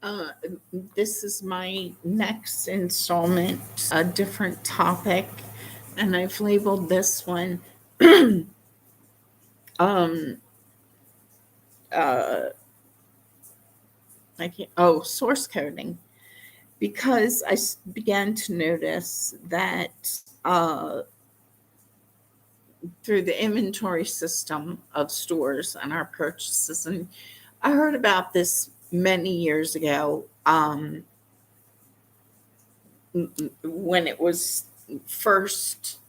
Uh, this is my next installment, a different topic, and I've labeled this one um, uh, source coding, because began to notice that through the inventory system of stores and our purchases, and I heard about this many years ago. When it was first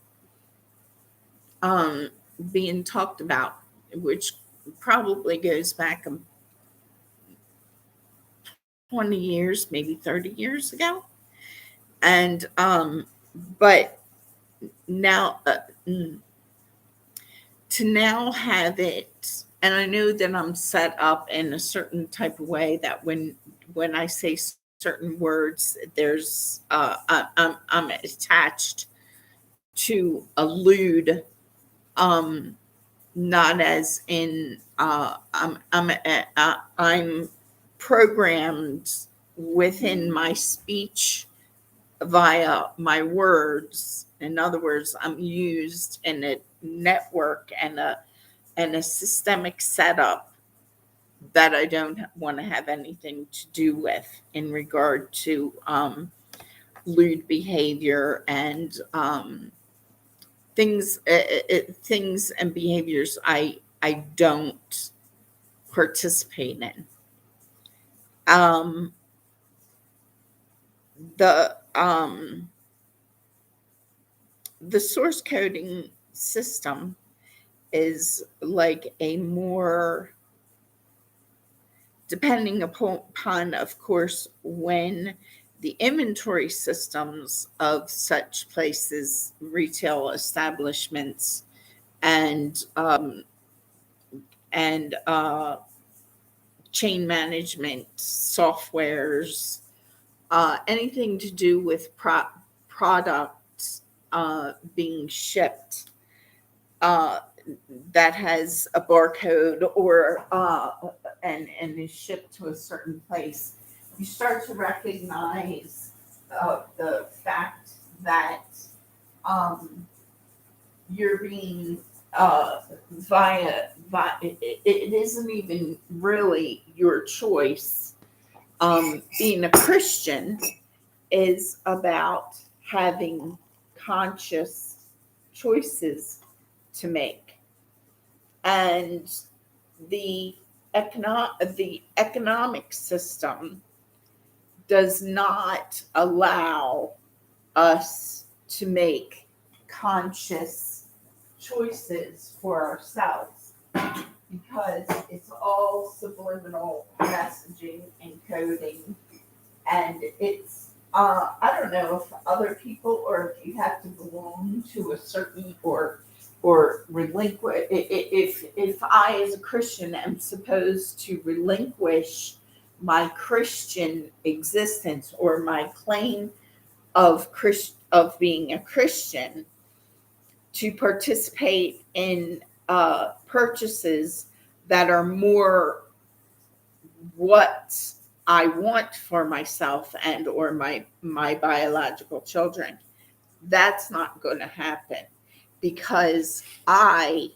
um, being talked about, which probably goes back 20 years, maybe 30 years ago. And, but now, to now have it, and I know that I'm set up in a certain type of way that when I say certain words, I'm attached to allude, um, not as in I'm programmed within my speech via my words. In other words, I'm used in a network and a systemic setup that I don't want to have anything to do with in regard to lewd behavior and things and behaviors I don't participate in. Um, the the source coding system is like a more, depending upon, of course, when the inventory systems of such places, retail establishments, and and chain management softwares, anything to do with products being shipped, uh, that has a barcode or and is shipped to a certain place, you start to recognize the fact that um, you're being it isn't even really your choice. Being a Christian is about having conscious choices to make, and the the economic system does not allow us to make conscious choices for ourselves, because it's all subliminal messaging and coding, and it's I don't know if other people, or if you have to belong to a certain, or relinquish, if I as a Christian am supposed to relinquish my Christian existence or my claim of being a Christian to participate in purchases that are more what I want for myself and or my biological children. That's not going to happen, because I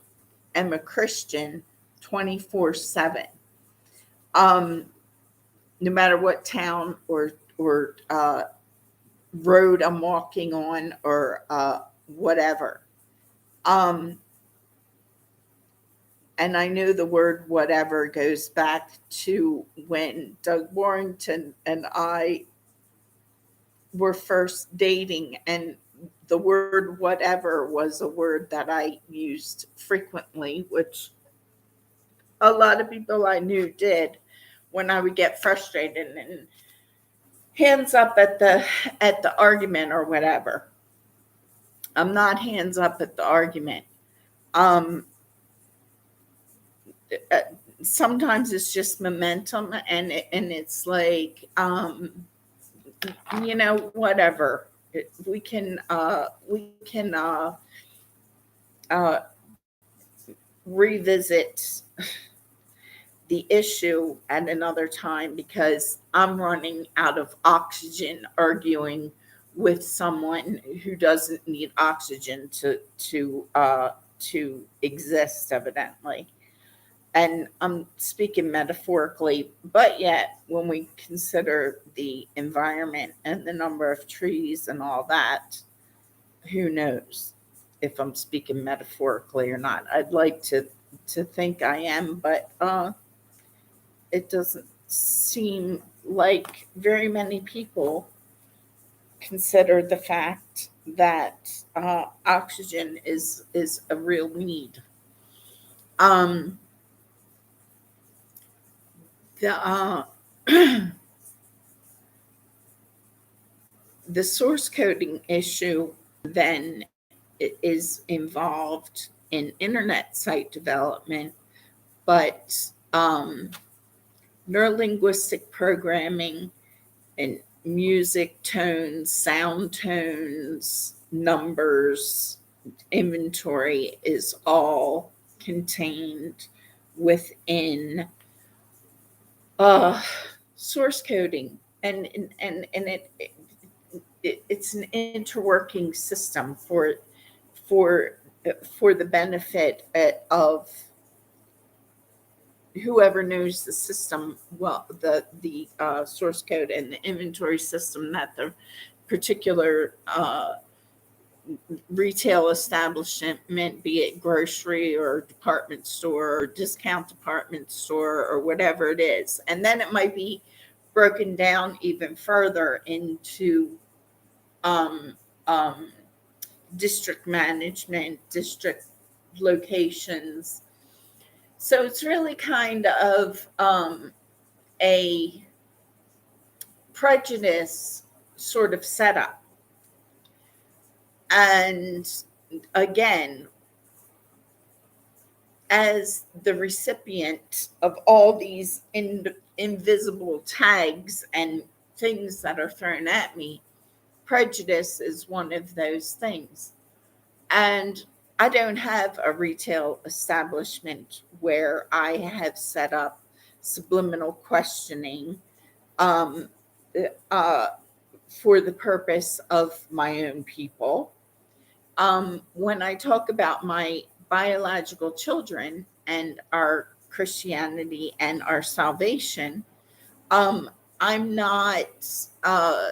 am a Christian 24/7. Um, no matter what town or road I'm walking on, or whatever. Um, and I know the word whatever goes back to when Doug Warrington and I were first dating, and the word whatever was a word that I used frequently, which a lot of people I knew did, when I would get frustrated and hands up at the argument or whatever. I'm not hands up at the argument. Um, uh, Sometimes it's just momentum, and it's like, whatever. We can uh, revisit the issue at another time because I'm running out of oxygen arguing with someone who doesn't need oxygen to exist, evidently. And I'm speaking metaphorically, but yet when we consider the environment and the number of trees and all that, who knows if I'm speaking metaphorically or not. I'd like to think I am, but it doesn't seem like very many people consider the fact that oxygen is a real need. Um, the the source coding issue then is involved in internet site development, but neurolinguistic programming and music tones, sound tones, numbers, inventory is all contained within uh, source coding, and it's an interworking system for for the benefit of whoever knows the system well, the source code and the inventory system that the particular retail establishment, be it grocery or department store or discount department store or whatever it is. And then it might be broken down even further into um, um, district management, district locations. So it's really kind of a prejudice sort of setup. And again, as the recipient of all these invisible tags and things that are thrown at me, prejudice is one of those things. And I don't have a retail establishment where I have set up subliminal questioning um, uh, for the purpose of my own people. When I talk about my biological children and our Christianity and our salvation, um, I'm not uh,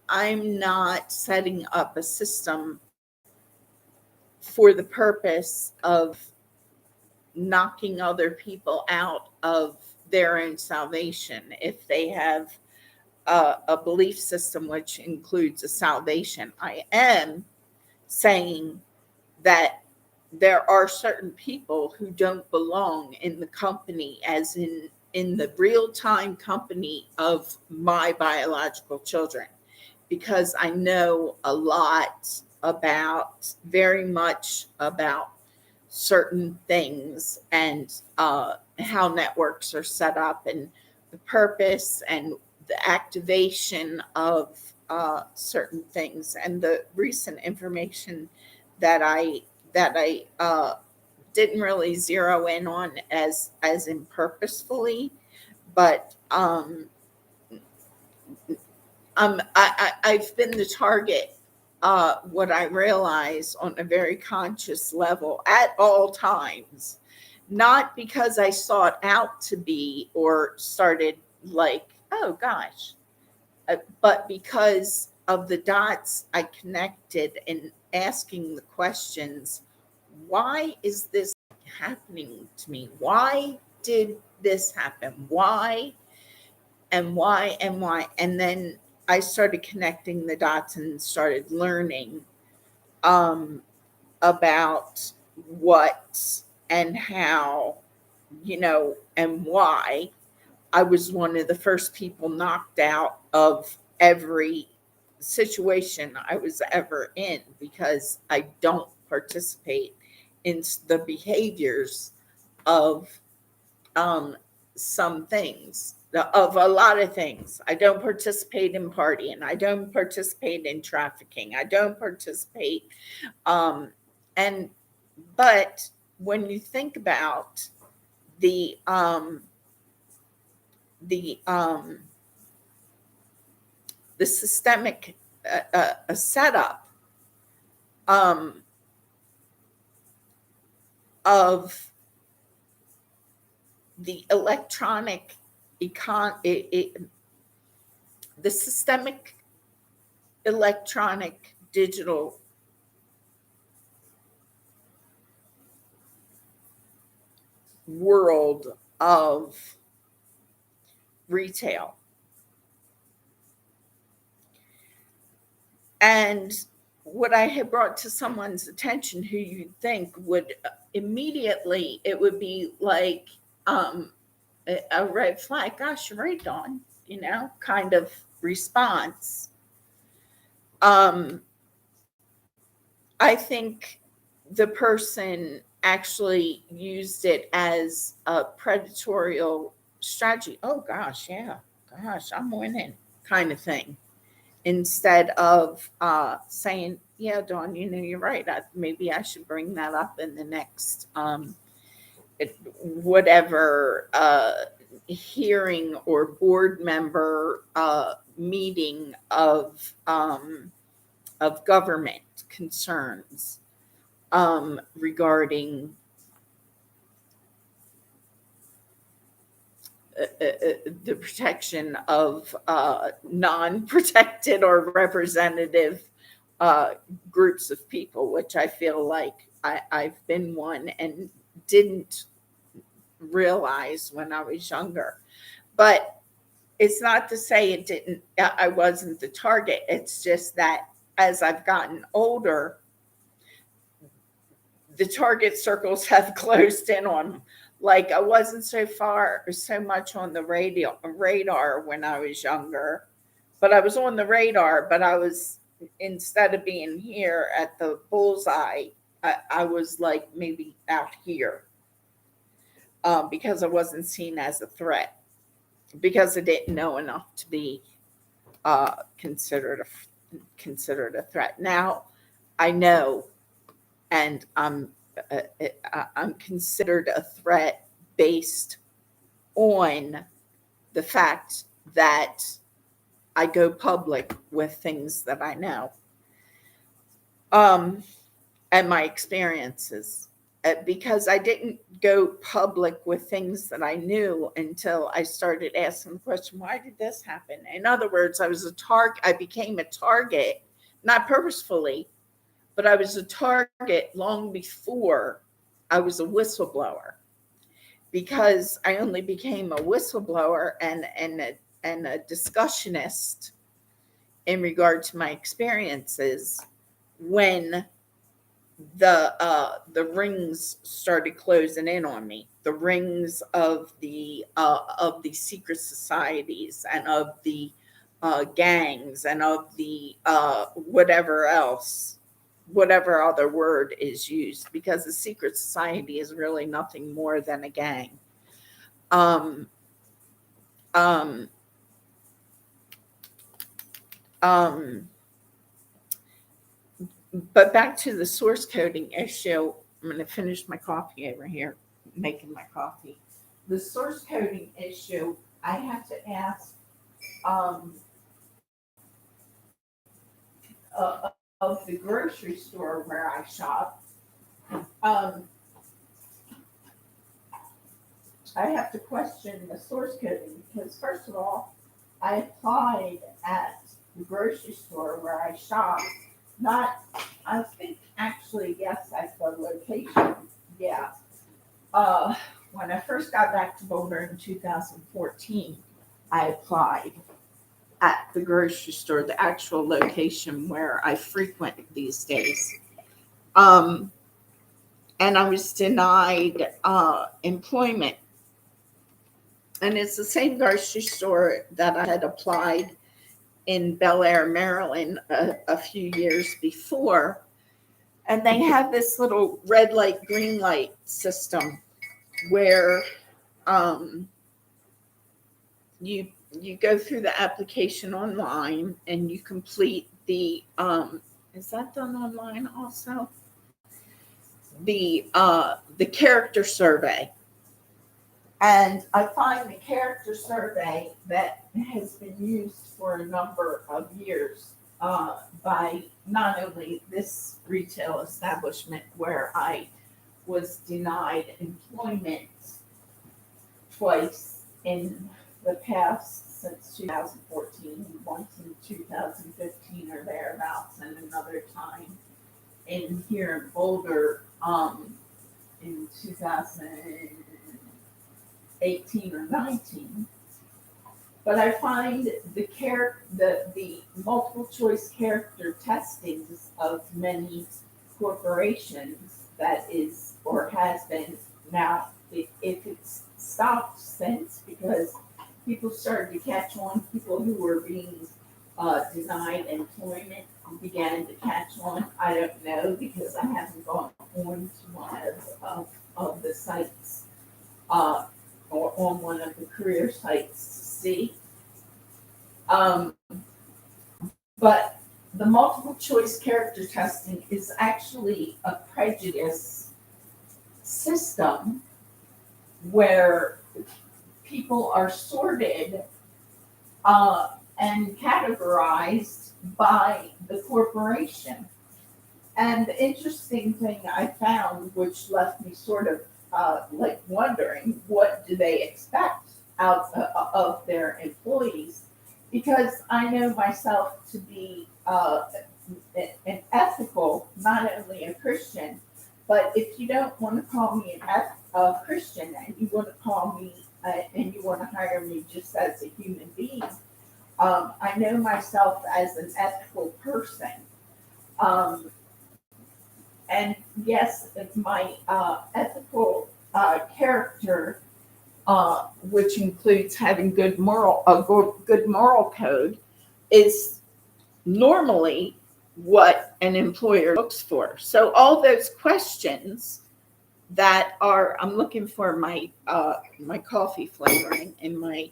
I'm not setting up a system for the purpose of knocking other people out of their own salvation if they have a belief system which includes a salvation. I am saying that there are certain people who don't belong in the company, as in the real time company of my biological children, because I know a lot about, very much about certain things and how networks are set up and the purpose and the activation of certain things. And the recent information that I didn't really zero in on as in purposefully, but I've been the target, what I realize, on a very conscious level at all times, not because I sought out to be or started like, oh gosh, but because of the dots I connected and asking the questions. Why is this happening to me? Why did this happen? Why and why and why? And then I started connecting the dots and started learning um, about what and how, and why. I was one of the first people knocked out of every situation I was ever in because I don't participate in the behaviors of um, some things, of a lot of things. I don't participate in partying. I don't participate in trafficking. I don't participate. Um, and, but when you think about the systemic setup of the electronic the systemic electronic digital world of retail. And what I had brought to someone's attention who you'd think would immediately, it would be like a red flag. Gosh, you're right, Dawn, kind of response. I think the person actually used it as a predatory strategy. Oh gosh, yeah, gosh, I'm winning, kind of thing. Instead of saying, yeah, Dawn, you're right. Maybe I should bring that up in the next whatever hearing or board member meeting of government concerns regarding the protection of non-protected or representative groups of people, which I feel like I've been one and didn't realize when I was younger. But it's not to say I wasn't the target. It's just that as I've gotten older, the target circles have closed in on. Like, I wasn't so much on the radar when I was younger, but I was on the radar. But I was, instead of being here at the bullseye, I was like maybe out here because I wasn't seen as a threat, because I didn't know enough to be considered a threat. Now I know, and I'm considered a threat based on the fact that I go public with things that I know, and my experiences. Because I didn't go public with things that I knew until I started asking the question, why did this happen? In other words, I became a target, not purposefully, but I was a target long before I was a whistleblower, because I only became a whistleblower and a discussionist in regard to my experiences when the rings started closing in on me. The rings of the secret societies and of the gangs and of the whatever other word is used, because the secret society is really nothing more than a gang. Um, um, um, but back to the source coding issue. I'm going to finish my coffee over here, making my coffee. The source coding issue, I have to ask of the grocery store where I shop. I have to question the source coding because, first of all, I applied at the grocery store where I shop. I think actually, yes, at the location. Yeah. When I first got back to Boulder in 2014, I applied at the grocery store, the actual location where I frequent these days. And I was denied employment. And it's the same grocery store that I had applied in Bel Air, Maryland, a few years before. And they have this little red light, green light system where you go through the application online and you complete the is that done online also? The character survey. And I find the character survey that has been used for a number of years by not only this retail establishment where I was denied employment twice in the past since 2014, once in 2015 or thereabouts, and another time in here in Boulder in 2018 or 19. But I find the multiple choice character testings of many corporations that is or has been now if it's stopped since because people started to catch on, people who were being denied employment began to catch on. I don't know because I haven't gone on to one of the sites or on one of the career sites to see. But the multiple choice character testing is actually a prejudice system where people are sorted and categorized by the corporation. And the interesting thing I found, which left me sort of like wondering, what do they expect out of their employees? Because I know myself to be an ethical, not only a Christian, but if you don't want to call me a Christian and you want to call me and you want to hire me just as a human being, I know myself as an ethical person. Um, and yes, my ethical character, which includes having good moral code, is normally what an employer looks for. So all those questions that are, I'm looking for my my coffee flavoring in my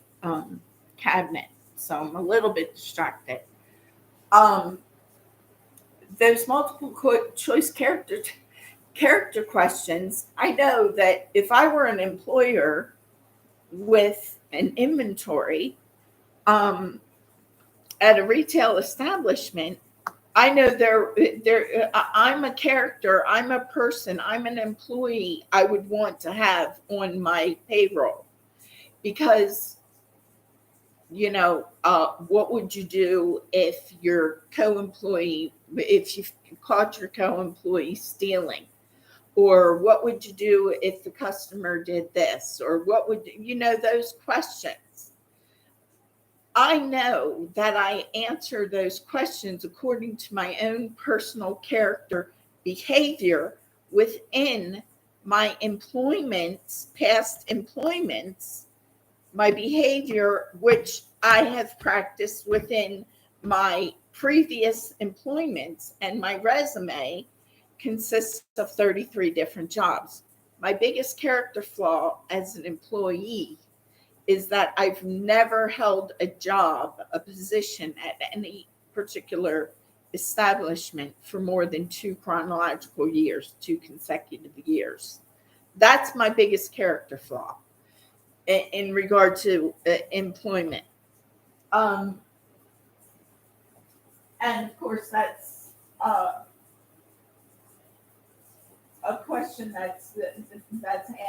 cabinet, so I'm a little bit distracted. Um, those multiple choice character questions. I know that if I were an employer with an inventory um, at a retail establishment, I know I'm a character, I'm a person, I'm an employee I would want to have on my payroll because, what would you do if your co-employee, if you caught your co-employee stealing? Or what would you do if the customer did this? Or what would, those questions. I know that I answer those questions according to my own personal character behavior within my employments, past employments, my behavior, which I have practiced within my previous employments, and my resume consists of 33 different jobs. My biggest character flaw as an employee is that I've never held a job, a position at any particular establishment for more than 2 consecutive years. That's my biggest character flaw in regard to employment. Um, and of course, that's a question that's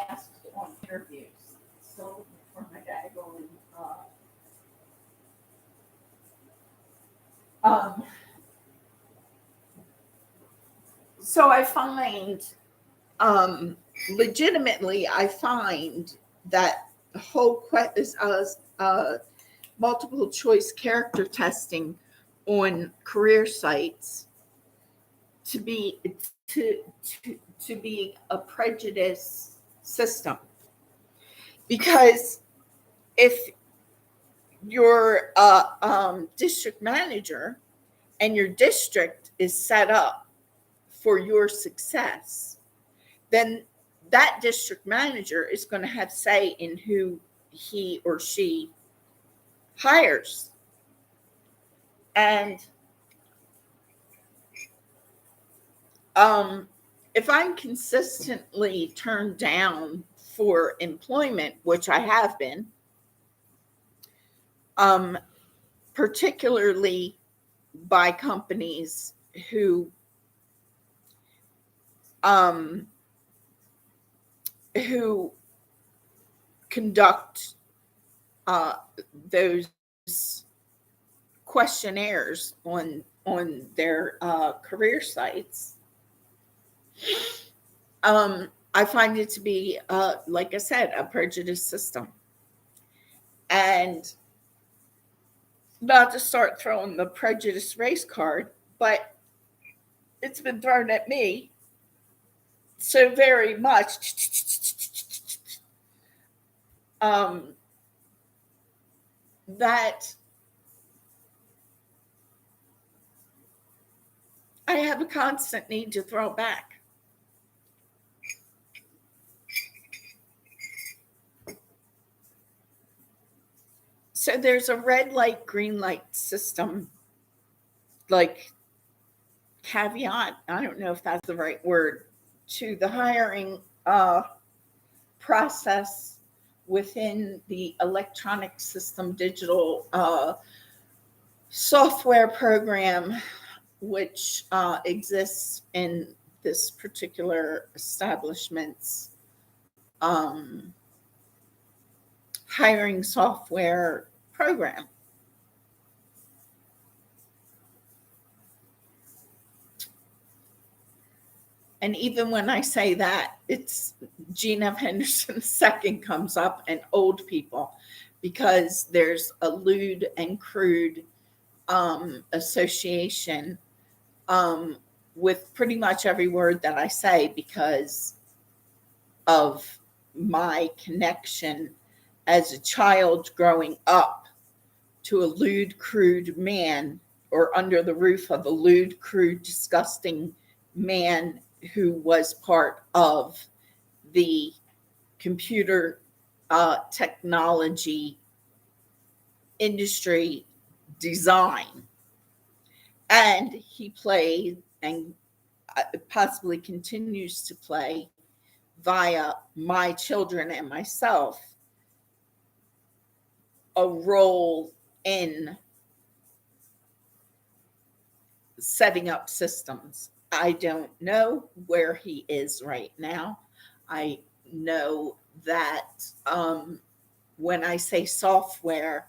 asked on interviews. So for my daggone, um, so I find, legitimately, I find that the whole multiple choice character testing on career sites to be to be a prejudice system, because if you're a district manager and your district is set up for your success, then that district manager is going to have say in who he or she hires. And if I'm consistently turned down for employment, which I have been, particularly by companies who conduct those questionnaires on their career sites. I find it to be, like I said, a prejudice system. And not to start throwing the prejudice race card, but it's been thrown at me so very much that I have a constant need to throw back. So there's a red light, green light system, like caveat, I don't know if that's the right word, to the hiring process within the electronic system digital software program, which exists in this particular establishment's hiring software program. And even when I say that, it's Jean F. Henderson II comes up and old people, because there's a lewd and crude association with pretty much every word that I say, because of my connection as a child growing up to a lewd, crude man, or under the roof of a lewd, crude, disgusting man who was part of the computer technology industry design. And he played, and possibly continues to play via my children and myself, a role in setting up systems. I don't know where he is right now. I know that when I say software,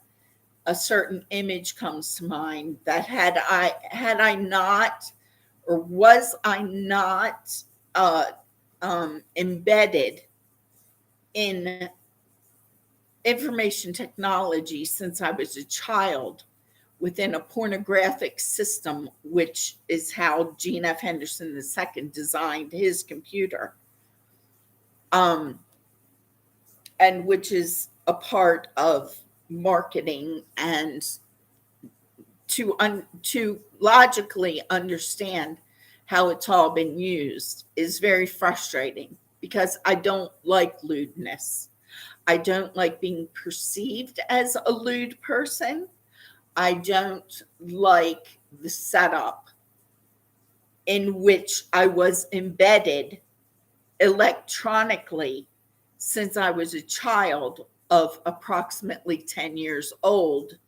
a certain image comes to mind that had I not, or was I not embedded in information technology since I was a child within a pornographic system, which is how Jean F. Henderson II designed his computer, and which is a part of marketing, and to logically understand how it's all been used is very frustrating, because I don't like lewdness. I don't like being perceived as a lewd person. I don't like the setup in which I was embedded electronically since I was a child of approximately 10 years old,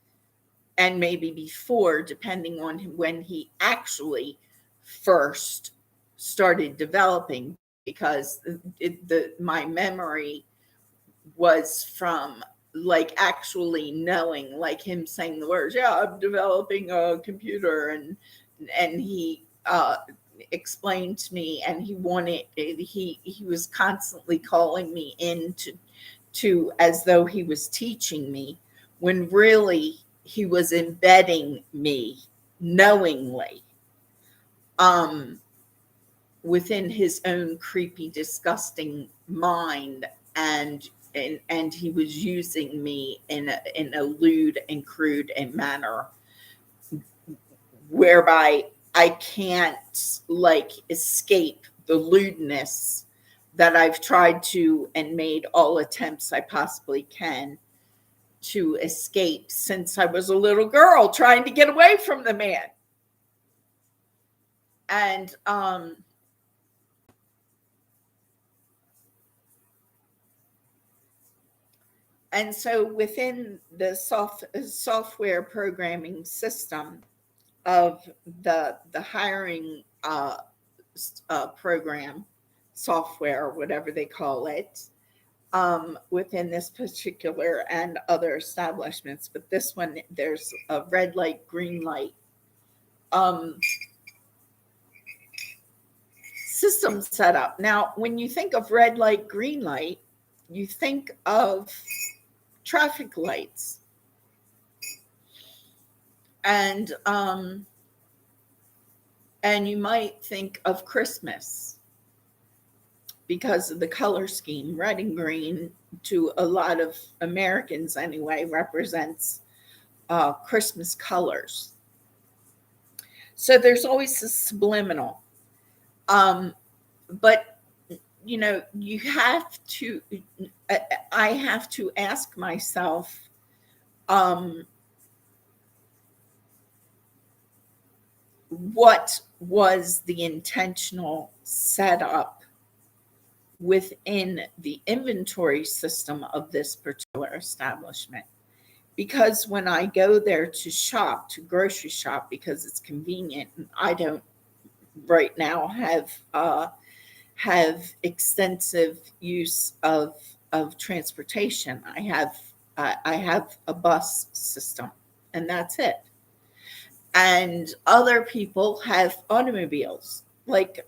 and maybe before, depending on when he actually first started developing, because my memory was from like actually knowing, like him saying the words, yeah, I'm developing a computer, and he explained to me, and he was constantly calling me in to as though he was teaching me, when really he was embedding me knowingly within his own creepy, disgusting mind, and he was using me in a lewd and crude and manner whereby I can't like escape the lewdness that I've tried to and made all attempts I possibly can to escape since I was a little girl trying to get away from the man. And And so within the software programming system of the hiring program, software, whatever they call it, within this particular and other establishments, but this one, there's a red light, green light um, system set up. Now, when you think of red light, green light, you think of traffic lights. And you might think of Christmas because of the color scheme. Red and green, to a lot of Americans anyway, represents Christmas colors. So there's always a subliminal. But, you know, I have to ask myself, what was the intentional setup within the inventory system of this particular establishment? Because when I go there to shop, to grocery shop, because it's convenient, and I don't right now have extensive use of transportation. I have a bus system, and that's it. And other people have automobiles. Like,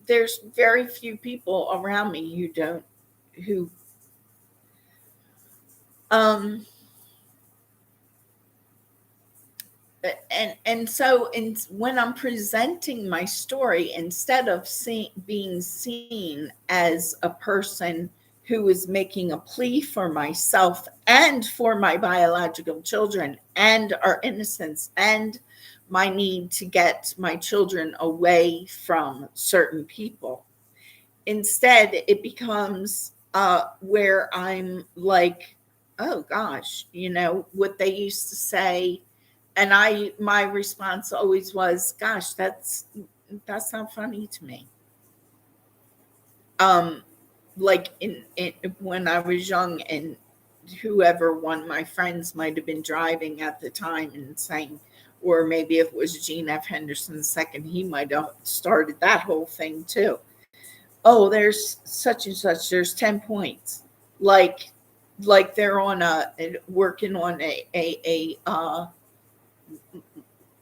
there's very few people around me who and so when I'm presenting my story, instead of being seen as a person who is making a plea for myself and for my biological children and our innocence and my need to get my children away from certain people, instead it becomes where I'm like, oh gosh, you know what they used to say. And my response always was, gosh, that's not funny to me. Like when I was young, and whoever, one of my friends might have been driving at the time and saying, or maybe if it was Gene F. Henderson II, he might have started that whole thing too. Oh, there's such and such, there's 10 points. Like they're working on a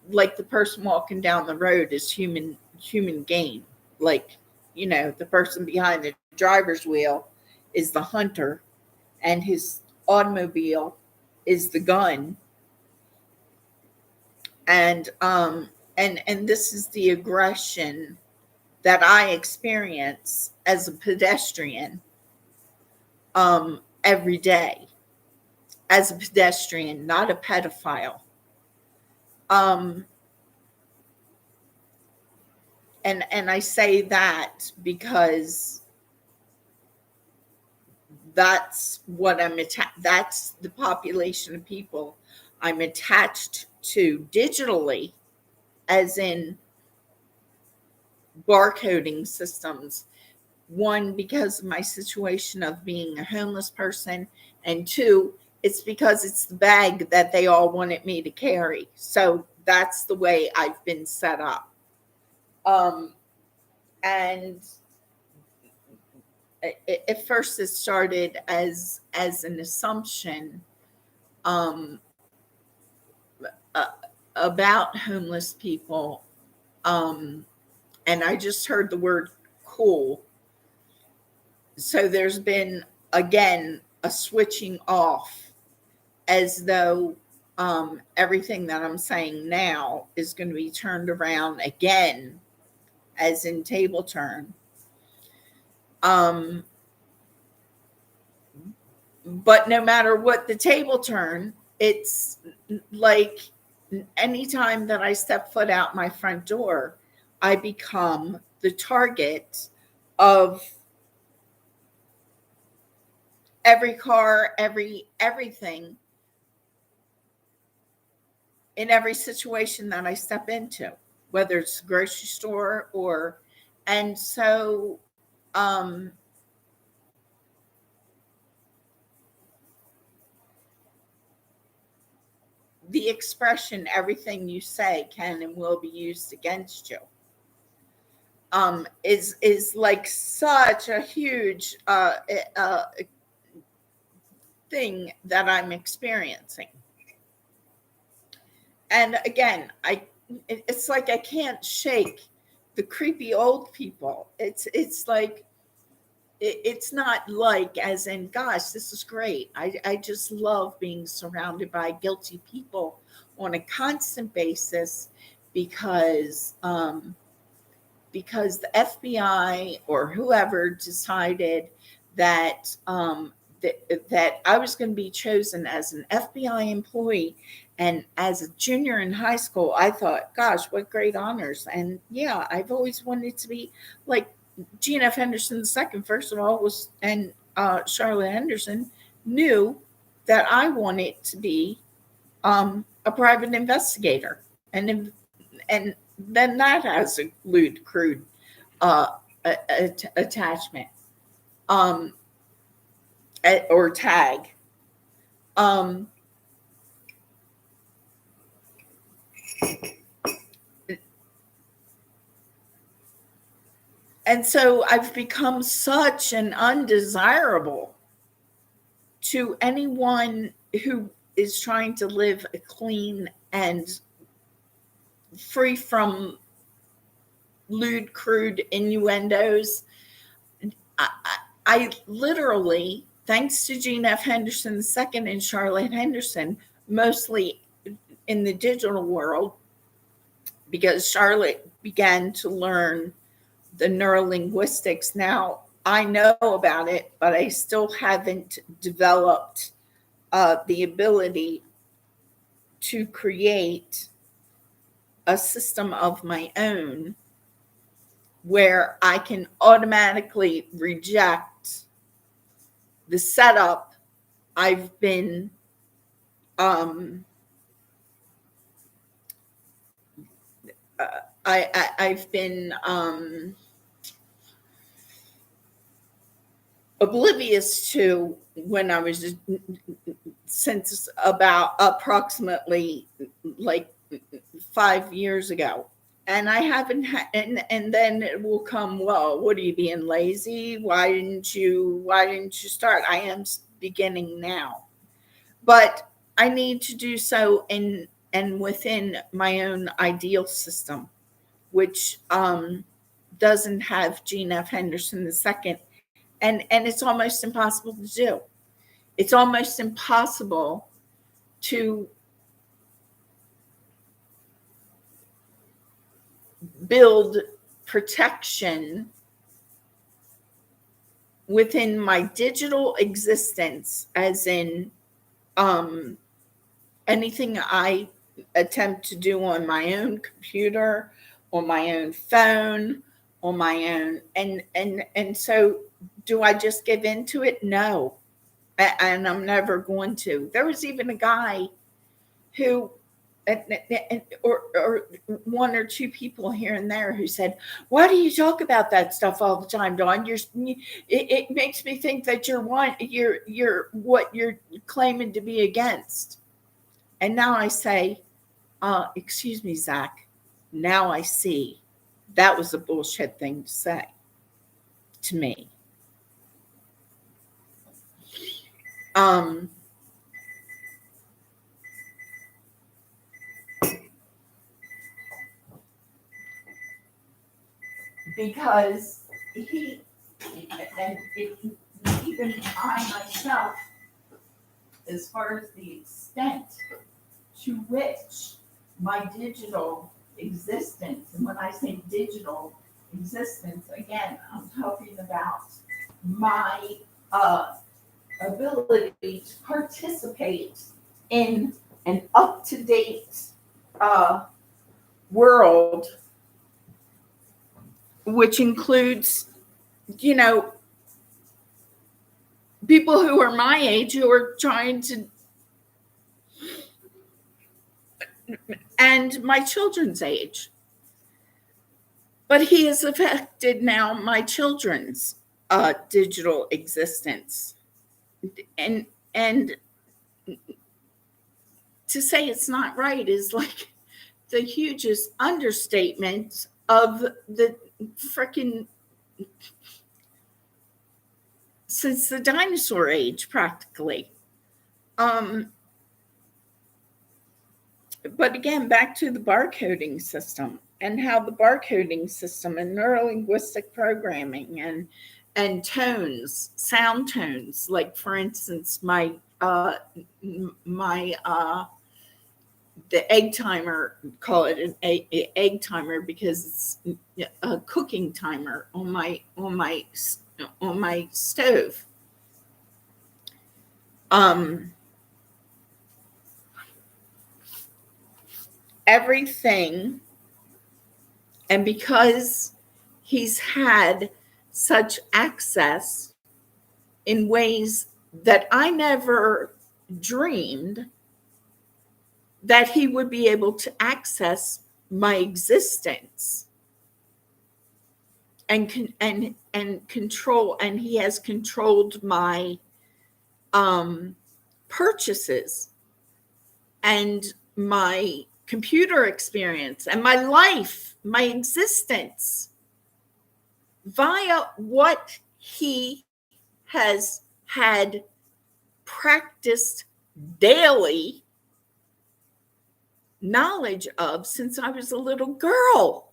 like the person walking down the road is human game. Like, you know, the person behind the driver's wheel is the hunter, and his automobile is the gun. And this is the aggression that I experience as a pedestrian every day, as a pedestrian, not a pedophile. And I say that because that's what that's the population of people I'm attached to digitally, as in barcoding systems. One, because of my situation of being a homeless person, and two, it's because it's the bag that they all wanted me to carry. So that's the way I've been set up. And at first it started as an assumption um, uh, about homeless people. And I just heard the word cool. So there's been, again, a switching off, as though everything that I'm saying now is going to be turned around again, as in table turn. But no matter what the table turn, it's like anytime that I step foot out my front door, I become the target of every car, everything, in every situation that I step into, whether it's a grocery store or, and so, the expression "everything you say can and will be used against you" is like such a huge thing that I'm experiencing. And again, it's like I can't shake the creepy old people. It's like it's not like as in, gosh, this is great. I just love being surrounded by guilty people on a constant basis because because the FBI or whoever decided that that I was going to be chosen as an FBI employee. And as a junior in high school, I thought, gosh, what great honors. And yeah, I've always wanted to be like Gene F. Henderson II, first of all, was, and Charlotte Henderson knew that I wanted to be a private investigator. And then that has a lewd, crude attachment um, or tag. Um, and so I've become such an undesirable to anyone who is trying to live a clean and free from lewd, crude innuendos. I, I literally, thanks to Gene F. Henderson II and Charlotte Henderson, mostly in the digital world, because Charlotte began to learn the neurolinguistics. Now I know about it, but I still haven't developed the ability to create a system of my own where I can automatically reject the setup I've been I've been oblivious to when I was, since about approximately like 5 years ago. And I haven't and then it will come, well, what are you, being lazy? Why didn't you start? I am beginning now, but I need to do so in and within my own ideal system, which doesn't have Gene F. Henderson II, and it's almost impossible to do. It's almost impossible to build protection within my digital existence, as in anything I attempt to do on my own computer, on my own phone, on my own, and so do I just give into it? No, and I'm never going to. There was even a guy who, or one or two people here and there who said, "Why do you talk about that stuff all the time, Dawn? It makes me think that you're what you're claiming to be against." And now I say, "Excuse me, Zach. Now I see that was a bullshit thing to say to me." Because he, and even I myself, as far as the extent to which my digital existence, and when I say digital existence, again, I'm talking about my ability to participate in an up-to-date world, which includes, people who are my age who are trying to, and my children's age. But he has affected now my children's digital existence. And to say it's not right is like the hugest understatement of the freaking since the dinosaur age, practically. But again, back to the barcoding system and how the barcoding system and neurolinguistic programming and tones, sound tones, like for instance, my the egg timer, call it an egg timer because it's a cooking timer on my stove. Everything, and because he's had such access in ways that I never dreamed that he would be able to access my existence and control, and he has controlled my purchases and my computer experience and my life, my existence, via what he has had practiced daily knowledge of since I was a little girl.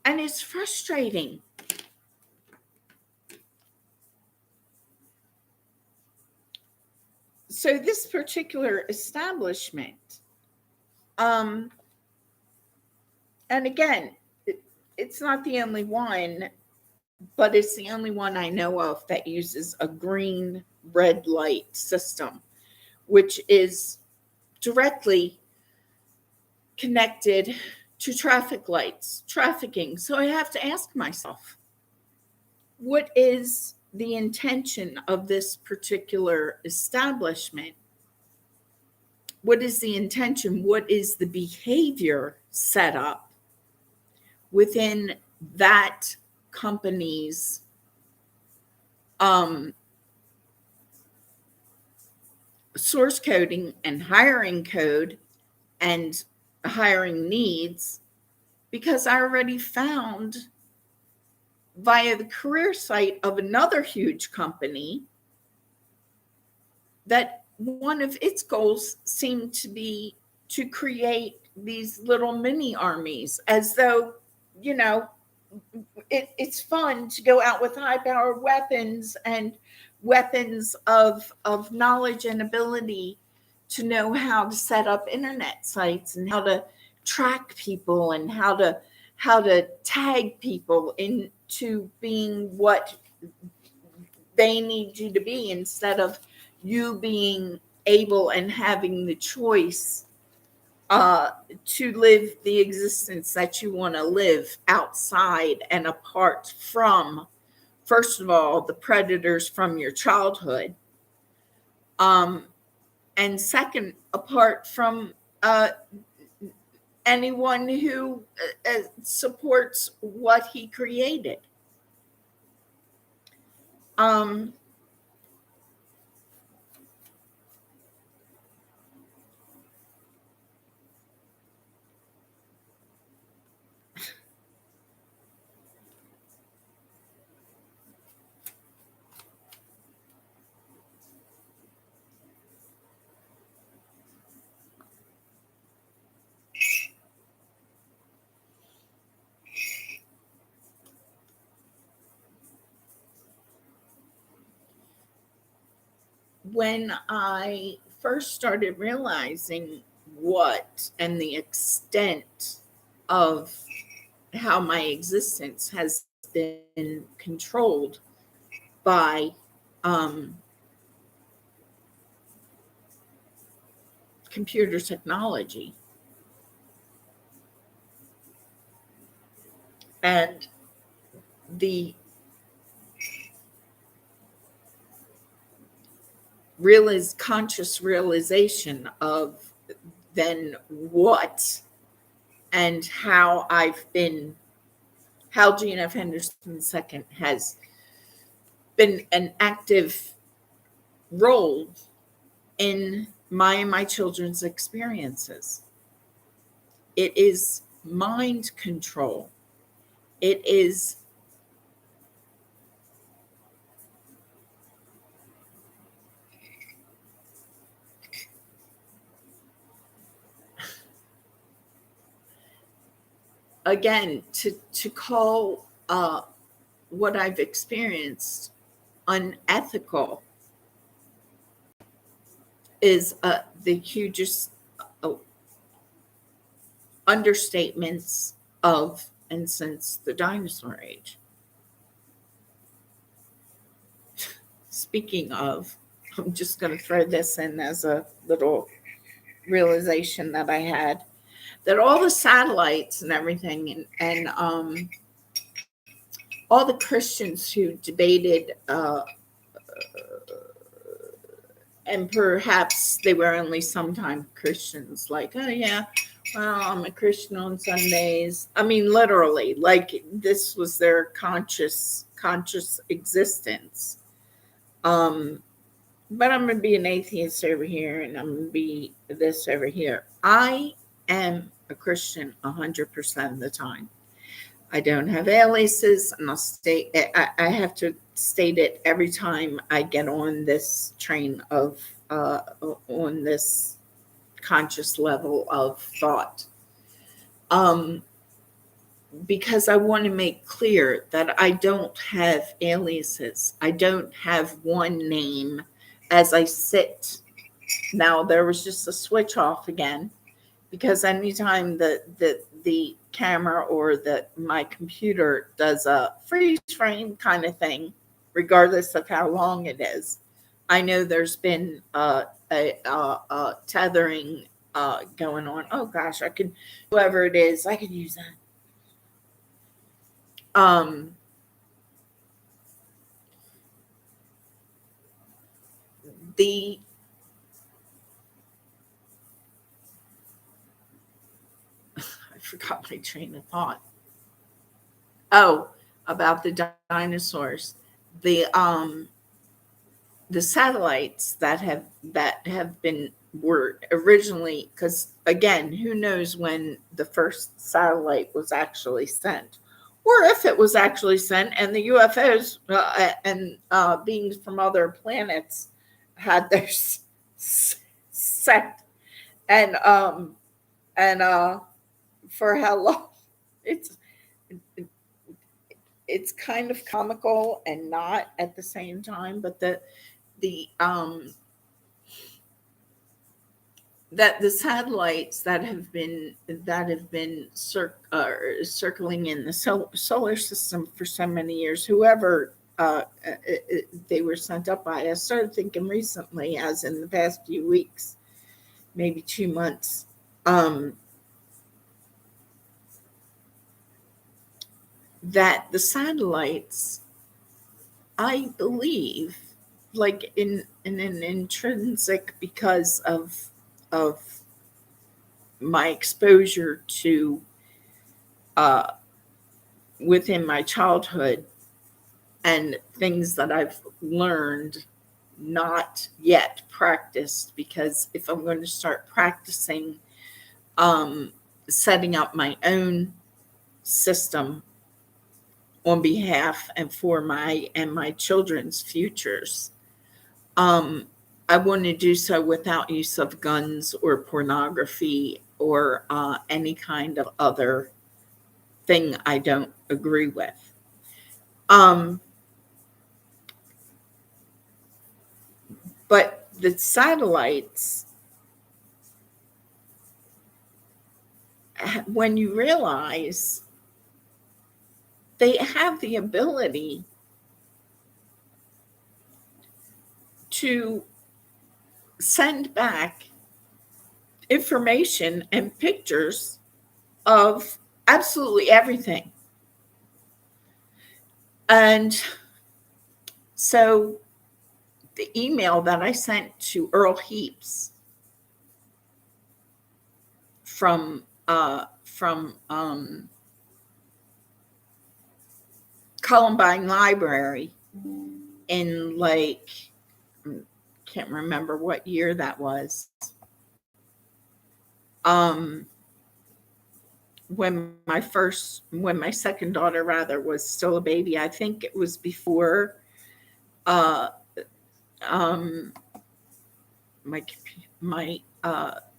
And it's frustrating. So this particular establishment, and again, it's not the only one, but it's the only one I know of that uses a green red light system, which is directly connected to traffic lights, trafficking. So I have to ask myself, what is the intention of this particular establishment? What is the intention? What is the behavior set up within that company's source coding and hiring code and hiring needs? Because I already found via the career site of another huge company that one of its goals seemed to be to create these little mini armies, as though, you know, it's fun to go out with high powered weapons and weapons of knowledge and ability to know how to set up internet sites and how to track people and how to tag people into being what they need you to be, instead of you being able and having the choice to live the existence that you want to live outside and apart from, first of all, the predators from your childhood, and second, apart from anyone who supports what he created. When I first started realizing what and the extent of how my existence has been controlled by computer technology, and the conscious realization of then what and how how Gina F. Henderson II has been an active role in my and my children's experiences. It is mind control. It is again to call what I've experienced unethical is the hugest uh, understatements of and since the dinosaur age. Speaking of, I'm just going to throw this in as a little realization that I had that all the satellites and everything and all the Christians who debated and perhaps they were only sometime Christians, like, oh yeah, well, I'm a Christian on Sundays. I mean, literally, like this was their conscious existence. Um, but I'm gonna be an atheist over here, and I'm gonna be this over here. I am a Christian 100% of the time. I don't have aliases, and I'll state. I have to state it every time I get on this train of on this conscious level of thought, um, because I want to make clear that I don't have aliases. I don't have one name as I sit. Now there was just a switch off again because anytime the camera or my computer does a freeze frame kind of thing, regardless of how long it is, I know there's been a tethering going on. Oh gosh, I could, whoever it is, I could use that. The I forgot my train of thought. Oh, about the dinosaurs. The the satellites that have been were originally, because again, who knows when the first satellite was actually sent, or if it was actually sent and the UFOs and beings from other planets had their set and for how long. it's it's kind of comical and not at the same time, but the that the satellites that have been circling in the solar system for so many years, whoever they were sent up by. I started thinking recently, as in the past few weeks, maybe 2 months, that the satellites, I believe, like in an intrinsic, because of my exposure to uh, within my childhood and things that I've learned, not yet practiced, because if I'm going to start practicing um, setting up my own system on behalf and for my children's futures, um, I want to do so without use of guns or pornography or any kind of other thing I don't agree with. Um, but the satellites, when you realize they have the ability to send back information and pictures of absolutely everything. And so the email that I sent to Earl Heaps from Columbine Library in, like, can't remember what year that was. Um, when my second daughter rather was still a baby. I think it was before uh, um, my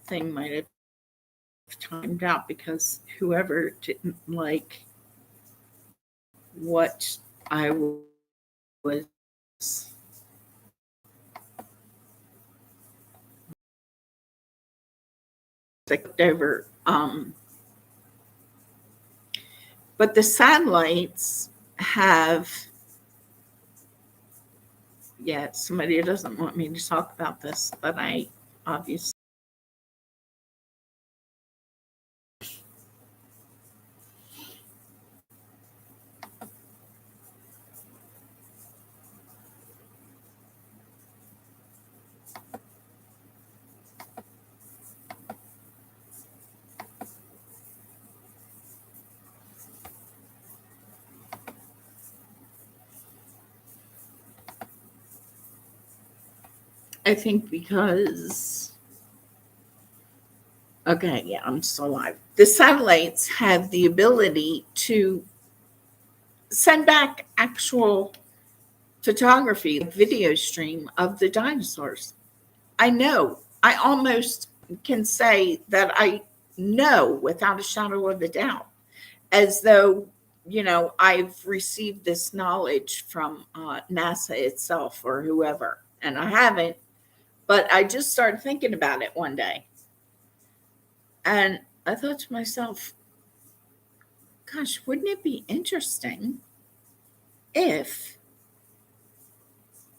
thing might have timed out because whoever didn't like what I was over. But the satellites have, yeah, somebody doesn't want me to talk about this, but I obviously. I think because, okay, yeah, I'm still alive. The satellites have the ability to send back actual photography, video stream of the dinosaurs. I know, I almost can say that I know without a shadow of a doubt, as though, I've received this knowledge from NASA itself or whoever, and I haven't, but I just started thinking about it one day. And I thought to myself, gosh, wouldn't it be interesting if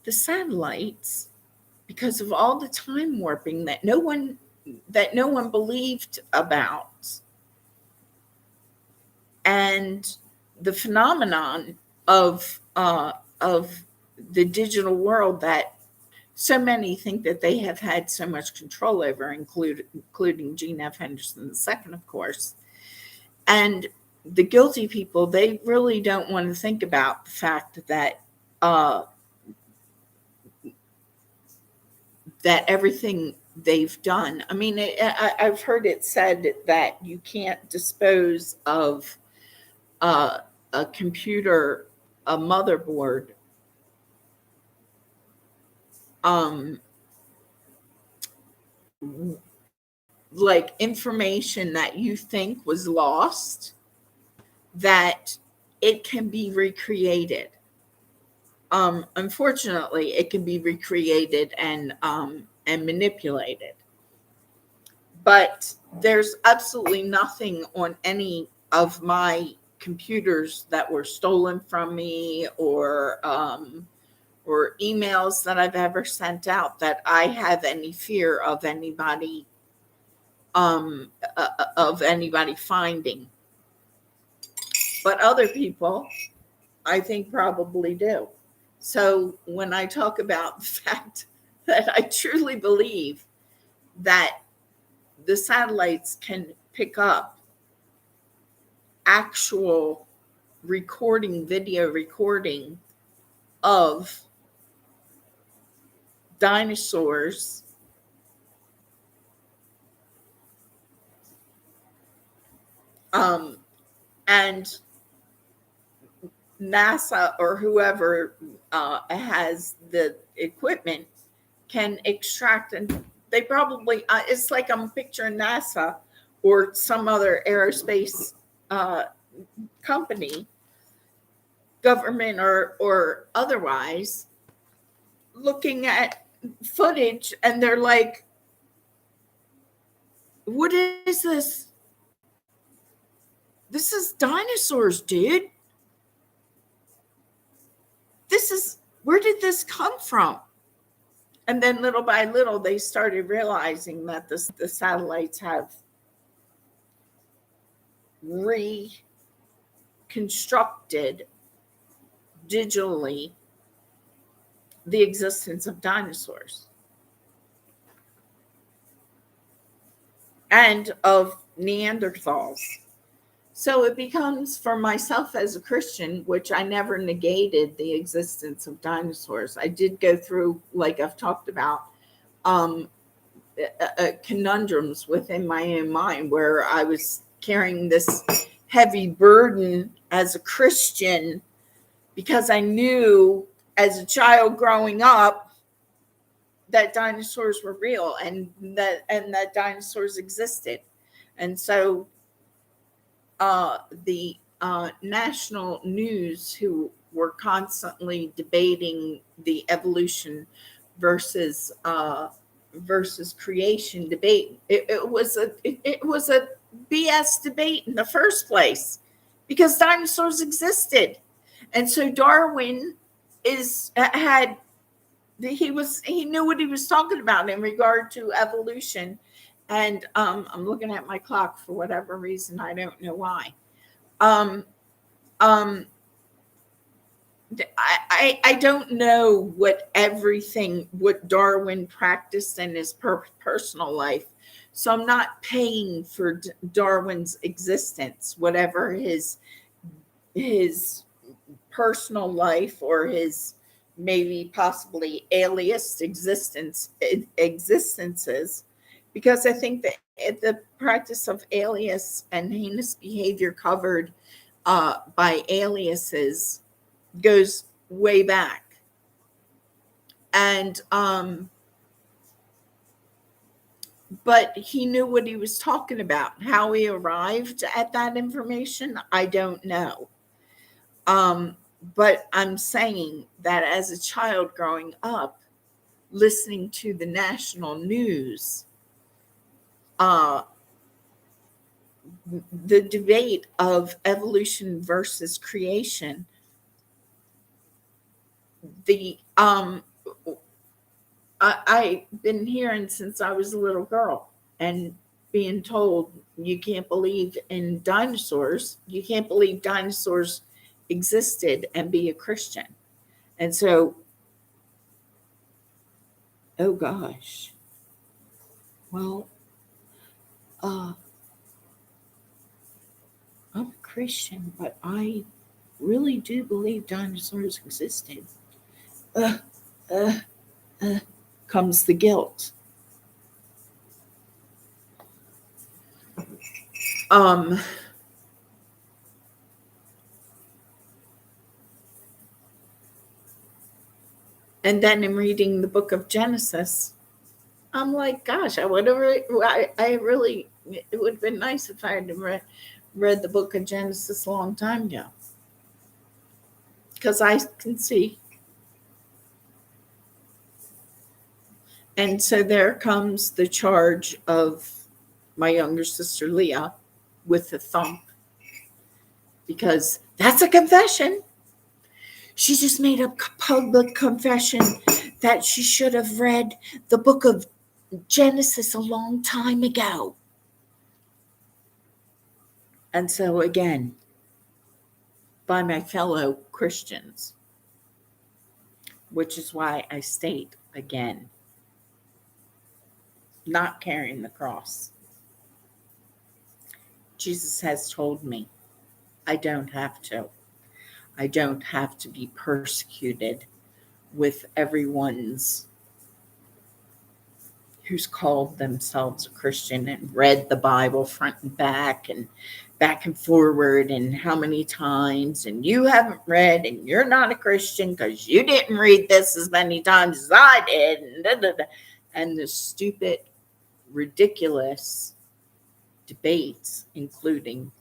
the satellites, because of all the time warping that no one believed about, and the phenomenon of the digital world that so many think that they have had so much control over, including Gene F. Henderson II, of course. And the guilty people, they really don't want to think about the fact that uh, that everything they've done. I mean, I've heard it said that you can't dispose of uh, a computer, a motherboard, um, like information that you think was lost, that it can be recreated. Unfortunately, it can be recreated and manipulated. But there's absolutely nothing on any of my computers that were stolen from me, or emails that I've ever sent out, that I have any fear of anybody finding. But other people, I think, probably do. So when I talk about the fact that I truly believe that the satellites can pick up actual video recording of dinosaurs, um, and NASA or whoever has the equipment can extract, and they probably, it's like I'm picturing NASA or some other aerospace uh, company, government or otherwise, looking at footage, and they're like, what is this? This is dinosaurs, dude. Where did this come from? And then little by little, they started realizing that the satellites have reconstructed digitally the existence of dinosaurs and of Neanderthals. So it becomes, for myself as a Christian, which I never negated the existence of dinosaurs. I did go through, like I've talked about, um, conundrums within my own mind where I was carrying this heavy burden as a Christian because I knew as a child growing up that dinosaurs were real and that dinosaurs existed. And so the national news, who were constantly debating the evolution versus versus creation debate, it was a BS debate in the first place because dinosaurs existed, and so Darwin is had he knew what he was talking about in regard to evolution. And I'm looking at my clock for whatever reason. I don't know why. Um, um, I don't know what Darwin practiced in his personal life. So I'm not paying for Darwin's existence, whatever his personal life or his maybe possibly alias existences, because I think that the practice of alias and heinous behavior covered by aliases goes way back. And but he knew what he was talking about. How he arrived at that information, I don't know. But I'm saying that as a child growing up, listening to the national news, uh, the debate of evolution versus creation, the I've been hearing since I was a little girl and being told you can't believe in dinosaurs, you can't believe dinosaurs existed and be a Christian. And so, oh gosh, well, uh, I'm a Christian, but I really do believe dinosaurs existed. Uh, uh, uh, comes the guilt. Um, and then in reading the book of Genesis, I'm like, gosh, I would have. I really. It would have been nice if I had read the book of Genesis a long time ago, because I can see. And so there comes the charge of my younger sister Leah with the thump, because that's a confession. She just made a public confession that she should have read the book of Genesis a long time ago. And so, again, by my fellow Christians, which is why I state again, not carrying the cross. Jesus has told me I don't have to. I don't have to be persecuted with everyone's who's called themselves a Christian and read the Bible front and back and forward and how many times, and you haven't read and you're not a Christian because you didn't read this as many times as I did, and da, da, da. And the stupid, ridiculous debates, including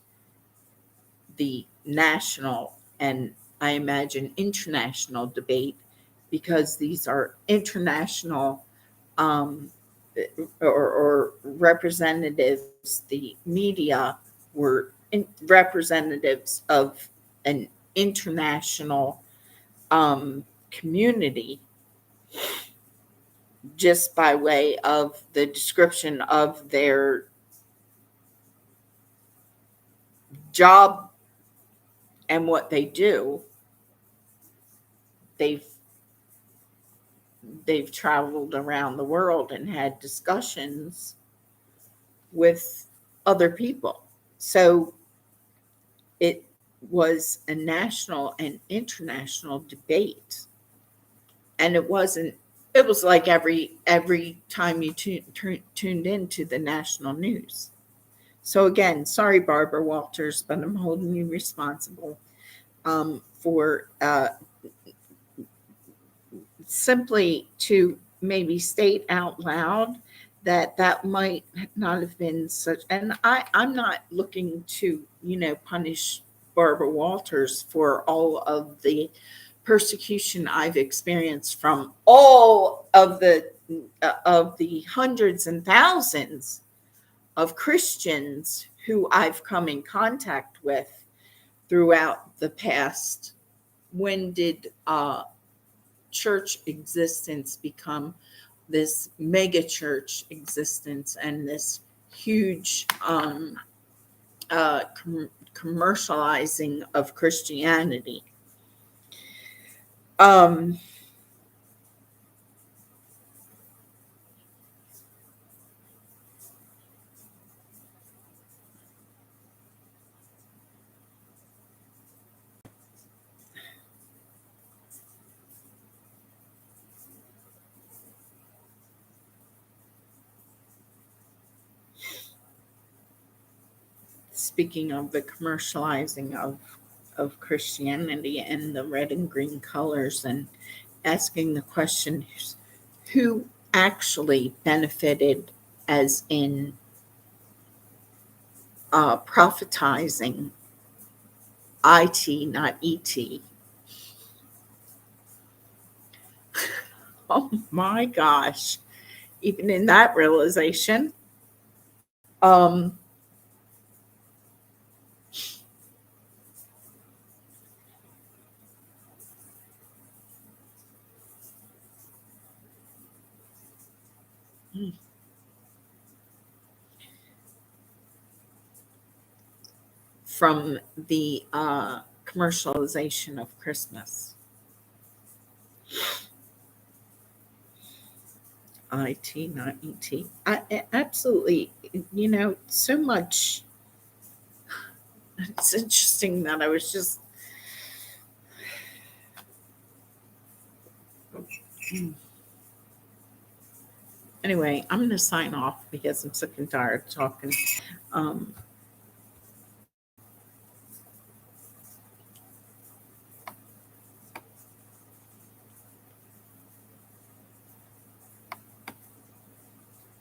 the national and I imagine international debate, because these are international um, or representatives, the media were representatives of an international community, just by way of the description of their job and what they do. They've traveled around the world and had discussions with other people. So it was a national and international debate. And it wasn't, it was like every time you tuned into the national news. So again, sorry, Barbara Walters, but I'm holding you responsible for simply to maybe state out loud that that might not have been such. And I'm not looking to, punish Barbara Walters for all of the persecution I've experienced from all of the hundreds and thousands of Christians who I've come in contact with throughout the past. When did church existence become this mega church existence and this huge commercializing of Christianity? Um, Speaking of the commercializing of Christianity and the red and green colors, and asking the question, who actually benefited, as in prophetizing, IT, not ET. Oh my gosh. Even in that realization, um, from the commercialization of Christmas. IT, not ET. Absolutely, so much. It's interesting that I was just. Anyway, I'm going to sign off because I'm sick and tired of talking.